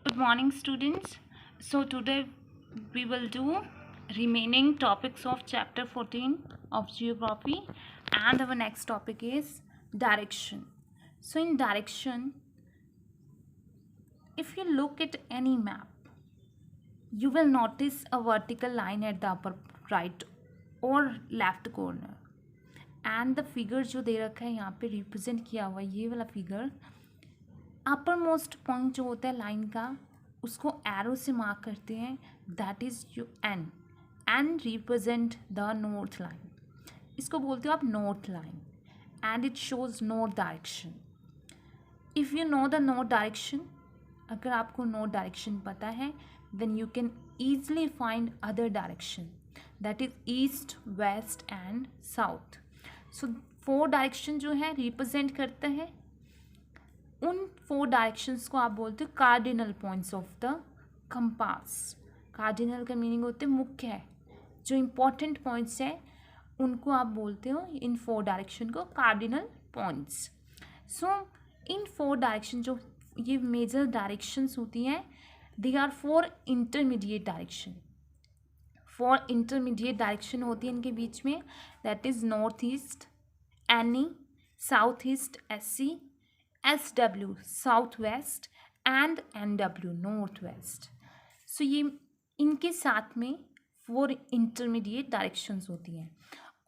Good morning, students. So today we will do remaining topics of chapter 14 of geography, and our next topic is direction. So in direction, if you look at any map, you will notice a vertical line at the upper right or left corner. And the figure जो दे रखा है यहाँ पे represent किया हुआ है, ये वाला फिगर अपर मोस्ट पॉइंट जो होता है लाइन का उसको एरो से मार्क करते हैं, that is you N represent the north line. इसको बोलते हो आप north line and it shows north direction. If you know the north direction, अगर आपको नॉर्थ डायरेक्शन पता है then you can easily find other direction, that is east, west and south. So 4 direction जो है रिप्रेजेंट करते हैं. उन 4 directions को आप बोलते हो cardinal points of the compass. Cardinal का मीनिंग होते हैं मुख्य है, जो इम्पोर्टेंट पॉइंट्स है उनको आप बोलते हो इन 4 डायरेक्शन को कार्डिनल पॉइंट्स. सो इन 4 डायरेक्शन जो ये मेजर डायरेक्शंस होती हैं, they are 4 intermediate direction. 4 intermediate direction होती है इनके बीच में, that is north east NE, south east SE, SW south west and NW north west. So ये इनके साथ में 4 इंटरमीडिएट डायरेक्शंस होती हैं.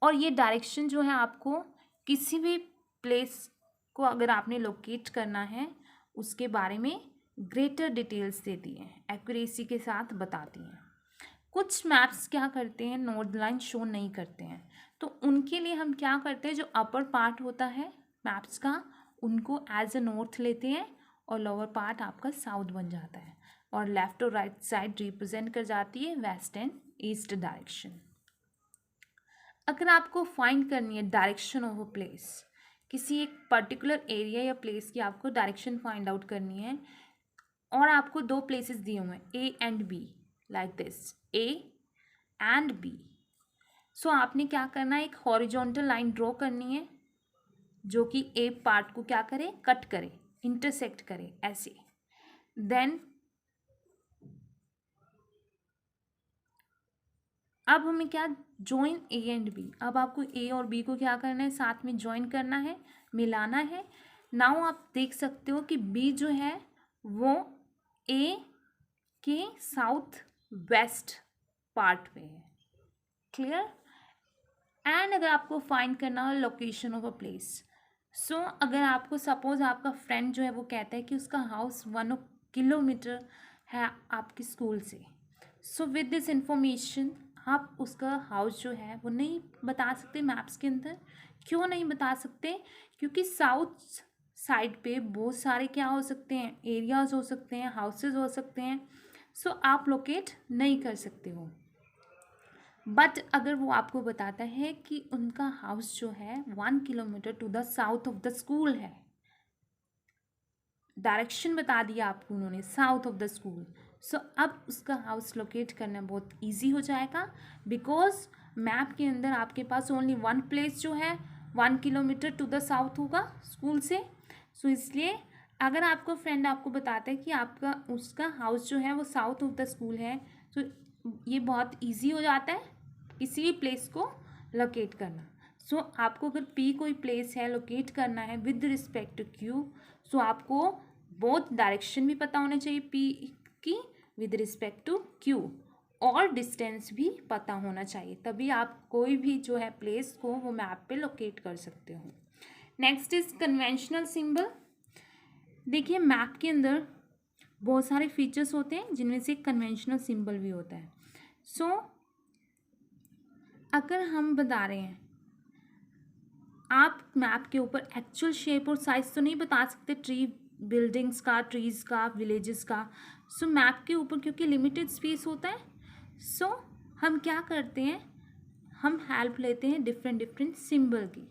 और ये डायरेक्शन जो है आपको किसी भी प्लेस को अगर आपने लोकेट करना है उसके बारे में ग्रेटर डिटेल्स देती हैं, एक्यूरेसी के साथ बताती हैं. कुछ मैप्स क्या करते हैं, नॉर्थ लाइन शो नहीं करते हैं, तो उनके लिए हम क्या करते हैं, जो अपर पार्ट होता है मैप्स का उनको एज अ नॉर्थ लेते हैं और लोअर पार्ट आपका साउथ बन जाता है, और लेफ्ट और राइट साइड रिप्रेजेंट कर जाती है वेस्ट एंड ईस्ट डायरेक्शन. अगर आपको फाइंड करनी है डायरेक्शन ऑफ अ प्लेस, किसी एक पर्टिकुलर एरिया या प्लेस की आपको डायरेक्शन फाइंड आउट करनी है, और आपको 2 प्लेसेस दिए हुए हैं A and B, like this A and B. सो आपने क्या करना है, एक हॉरिजॉन्टल लाइन ड्रॉ करनी है जो कि A पार्ट को क्या करे, कट करे, इंटरसेक्ट करे ऐसे. देन अब हमें क्या, ज्वाइन A एंड B. अब आपको A और B को क्या करना है, साथ में ज्वाइन करना है, मिलाना है. नाउ आप देख सकते हो कि B जो है वो A के साउथ वेस्ट पार्ट में है. क्लियर. एंड अगर आपको फाइंड करना हो लोकेशन ऑफ अ प्लेस, सो अगर आपको सपोज आपका फ्रेंड जो है वो कहता है कि उसका हाउस 1 किलोमीटर है आपके स्कूल से, सो विद दिस इंफॉर्मेशन आप उसका हाउस जो है वो नहीं बता सकते मैप्स के अंदर. क्यों नहीं बता सकते, क्योंकि साउथ साइड पे बहुत सारे क्या हो सकते हैं, एरियाज हो सकते हैं, हाउसेज हो सकते हैं, सो आप लोकेट नहीं कर सकते हो. बट अगर वो आपको बताता है कि उनका हाउस जो है 1 kilometre to the south of the school है, डायरेक्शन बता दिया आपको उन्होंने south of the school, so अब उसका हाउस लोकेट करना बहुत इजी हो जाएगा, बिकॉज मैप के अंदर आपके पास ओनली 1 प्लेस जो है 1 किलोमीटर टू द साउथ होगा स्कूल से. सो इसलिए अगर आपको फ्रेंड आपको बताता है कि आपका उसका हाउस जो है वो साउथ ऑफ द स्कूल है, तो ये बहुत ईजी हो जाता है किसी भी प्लेस को लोकेट करना. सो आपको अगर P कोई प्लेस है लोकेट करना है विद रिस्पेक्ट टू Q, सो आपको बोथ डायरेक्शन भी पता होना चाहिए P की विद रिस्पेक्ट टू Q, और डिस्टेंस भी पता होना चाहिए, तभी आप कोई भी जो है प्लेस को वो मैप पे लोकेट कर सकते हो. Next is conventional symbol. देखिए मैप के अंदर बहुत सारे फीचर्स होते हैं जिनमें से कन्वेंशनल सिंबल भी होता है. सो अगर हम बता रहे हैं, आप मैप के ऊपर एक्चुअल शेप और साइज तो नहीं बता सकते ट्री बिल्डिंग्स का, ट्रीज़ का, विलेजेस का. सो मैप के ऊपर क्योंकि लिमिटेड स्पेस होता है, सो हम क्या करते हैं, हम हेल्प लेते हैं डिफरेंट सिंबल की.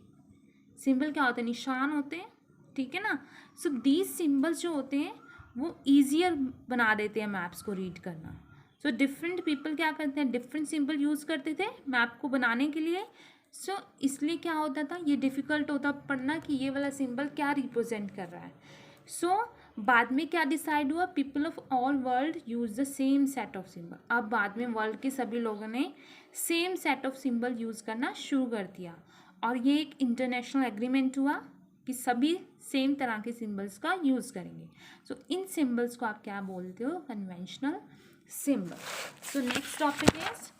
सिंबल क्या होते हैं, निशान होते हैं, ठीक है ना. सो दीज सिंबल्स जो होते हैं वो ईजियर बना देते हैं मैप्स को रीड करना. सो डिफरेंट पीपल क्या करते हैं, डिफरेंट सिंबल यूज़ करते थे मैप को बनाने के लिए. सो इसलिए क्या होता था, ये डिफ़िकल्ट होता पढ़ना कि ये वाला सिंबल क्या रिप्रेजेंट कर रहा है. सो बाद में क्या डिसाइड हुआ, people of all world use the same set of symbol. अब बाद में वर्ल्ड के सभी लोगों ने same set of symbol use करना शुरू कर दिया और ये एक इंटरनेशनल एग्रीमेंट हुआ कि सभी सेम तरह के सिंबल्स का यूज करेंगे। सो इन सिंबल्स को आप क्या बोलते हो, conventional symbol. So next topic is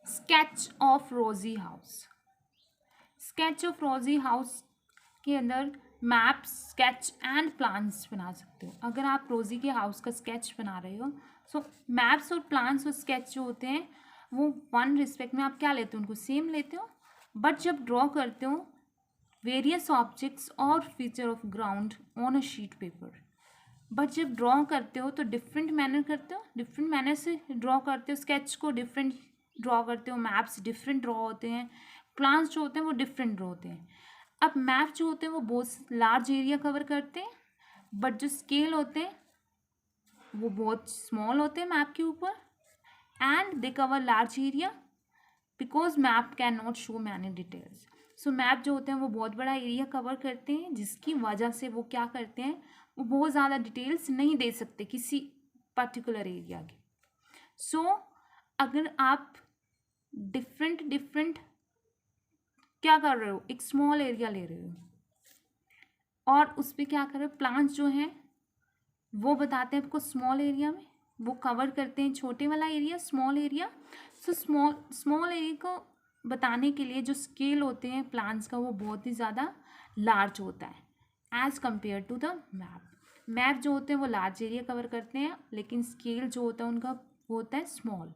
sketch of रोजी हाउस। स्केच ऑफ रोजी हाउस के अंदर मैप्स, स्केच एंड प्लान्स बना सकते हो। अगर आप रोजी के हाउस का स्केच बना रहे हो, सो मैप्स और प्लान्स और स्केच जो होते हैं वो वन रिस्पेक्ट में आप क्या लेते हो, उनको सेम लेते हो, बट जब ड्रॉ करते हो वेरियस ऑब्जेक्ट्स और feature of ground on a sheet paper, but जब ड्रॉ करते हो तो डिफरेंट मैनर करते हो, डिफरेंट मैनर से ड्रॉ करते हो, स्केच को डिफरेंट ड्रॉ करते हो, मैप्स डिफरेंट ड्रॉ होते हैं, प्लान्स जो होते हैं वो डिफरेंट ड्रॉ होते हैं। अब मैप जो होते हैं वो बहुत लार्ज एरिया कवर करते हैं, बट जो स्केल होते हैं वो बहुत स्मॉल होते हैं मैप के ऊपर, and they cover large area because map can not show many details. So map जो होते हैं वो बहुत बड़ा एरिया कवर करते हैं, जिसकी वजह से वो क्या करते हैं, वो बहुत ज़्यादा डिटेल्स नहीं दे सकते किसी पर्टिकुलर एरिया की। सो अगर आप डिफरेंट क्या कर रहे हो, एक स्मॉल एरिया ले रहे हो और उस पर क्या कर रहे हो, प्लांट्स जो हैं वो बताते हैं आपको स्मॉल एरिया में, वो कवर करते हैं छोटे वाला area, small area. So small area को बताने के लिए जो स्केल होते हैं प्लांट्स का वो बहुत ही ज़्यादा लार्ज होता है as compare to the map. Map जो होते हैं वो लार्ज एरिया कवर करते हैं, लेकिन स्केल जो होता है उनका वो होता है स्मॉल।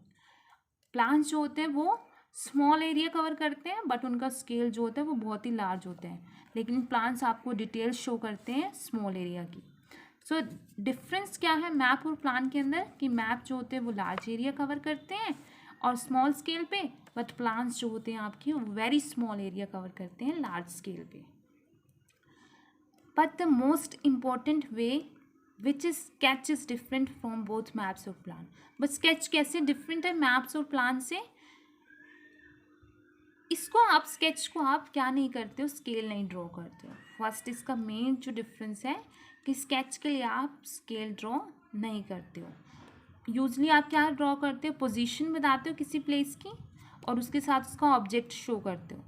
प्लांट्स जो होते हैं वो स्मॉल एरिया कवर करते हैं, बट उनका स्केल जो होता है वो बहुत ही लार्ज होते हैं, लेकिन प्लांट्स आपको डिटेल्स शो करते हैं स्मॉल एरिया की। सो डिफरेंस क्या है मैप और प्लान के अंदर, कि मैप जो होते हैं वो लार्ज एरिया कवर करते हैं और स्मॉल स्केल पे, बट प्लान्स जो होते हैं आपके वो वेरी स्मॉल एरिया कवर करते हैं लार्ज स्केल पे। But the most important way which is sketch is different from both maps और प्लान। बट स्केच कैसे डिफरेंट है मैप्स और प्लान से, इसको आप स्केच को आप क्या नहीं करते हो, स्केल नहीं ड्रॉ करते हो। फर्स्ट इसका मेन जो डिफरेंस है कि स्केच के लिए आप स्केल ड्रॉ नहीं करते हो। यूजली आप क्या ड्रॉ करते हो, पोजीशन बताते हो किसी प्लेस की और उसके साथ उसका ऑब्जेक्ट शो करते हो।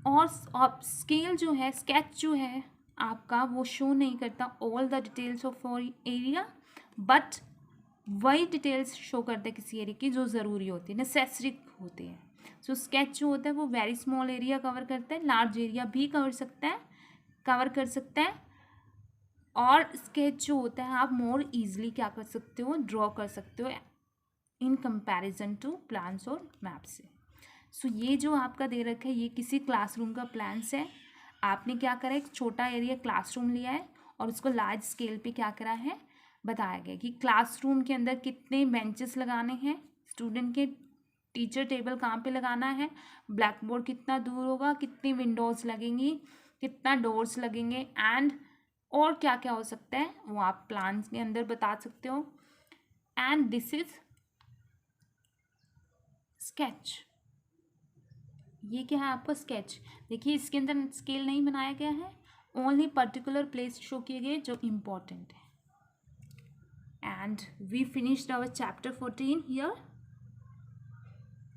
और स्केल जो है, स्केच जो है आपका, वो शो नहीं करता all the details of area, but वही डिटेल्स शो करता है किसी एरिया की जो ज़रूरी होती है, नेसेसरी होती है। सो स्केच जो होता है वो वेरी स्मॉल एरिया कवर करता है, लार्ज एरिया भी कवर कर सकता है। और स्केच जो होता है आप मोर इजीली क्या कर सकते हो, ड्रॉ कर सकते हो इन कंपैरिजन टू प्लान्स और मैप से। सो ये जो आपका दे रखा है ये किसी क्लासरूम का प्लान्स है। आपने क्या करा, एक छोटा एरिया क्लासरूम लिया है और उसको लार्ज स्केल पे क्या करा है, बताया गया कि क्लासरूम के अंदर कितने बेंचेस लगाने हैं, स्टूडेंट के टीचर टेबल कहाँ पे लगाना है, ब्लैक बोर्ड कितना दूर होगा, कितनी विंडोज़ लगेंगी, कितना डोर्स लगेंगे, एंड और क्या क्या हो सकता है वो आप प्लान्स के अंदर बता सकते हो। And this is sketch. ये क्या है आपका स्केच। देखिए इसके अंदर स्केल नहीं बनाया गया है, ओनली पर्टिकुलर प्लेस शो किए गए जो इम्पोर्टेंट है। And we finished our chapter 14 here.